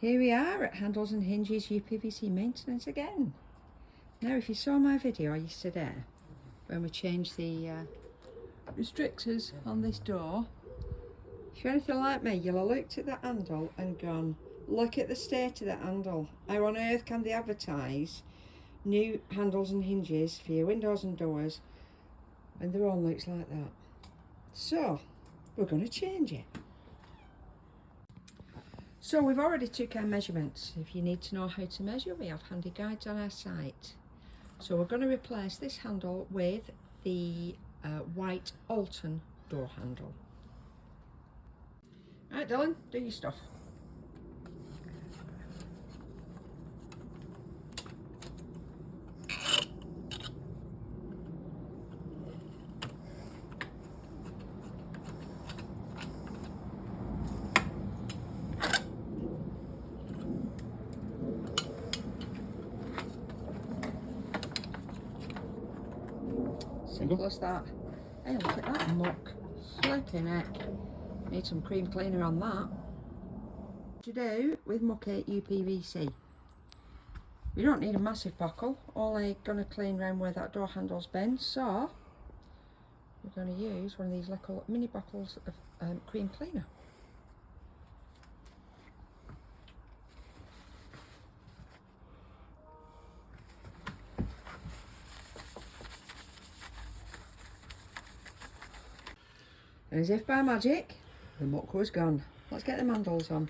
Here we are at Handles and Hinges UPVC maintenance again. Now if you saw my video yesterday when we changed the restrictors on this door, if you're anything like me, you'll have looked at that handle and gone, look at the state of that handle. How on earth can they advertise new handles and hinges for your windows and doors when their own looks like that? So we're going to change it. So we've already took our measurements. If you need to know how to measure, we have handy guides on our site. So we're going to replace this handle with the white Alton door handle. Right, Dylan, do your stuff. Simple as that. Hey, look at that muck. Flipping heck. Need some cream cleaner on that. To do with mucky UPVC. We don't need a massive buckle. Only going to clean around where that door handle's been. So we're going to use one of these little mini bottles of cream cleaner. And as if by magic, the muck was gone. Let's get the handles on.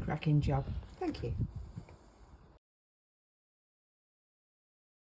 Cracking job. Thank you.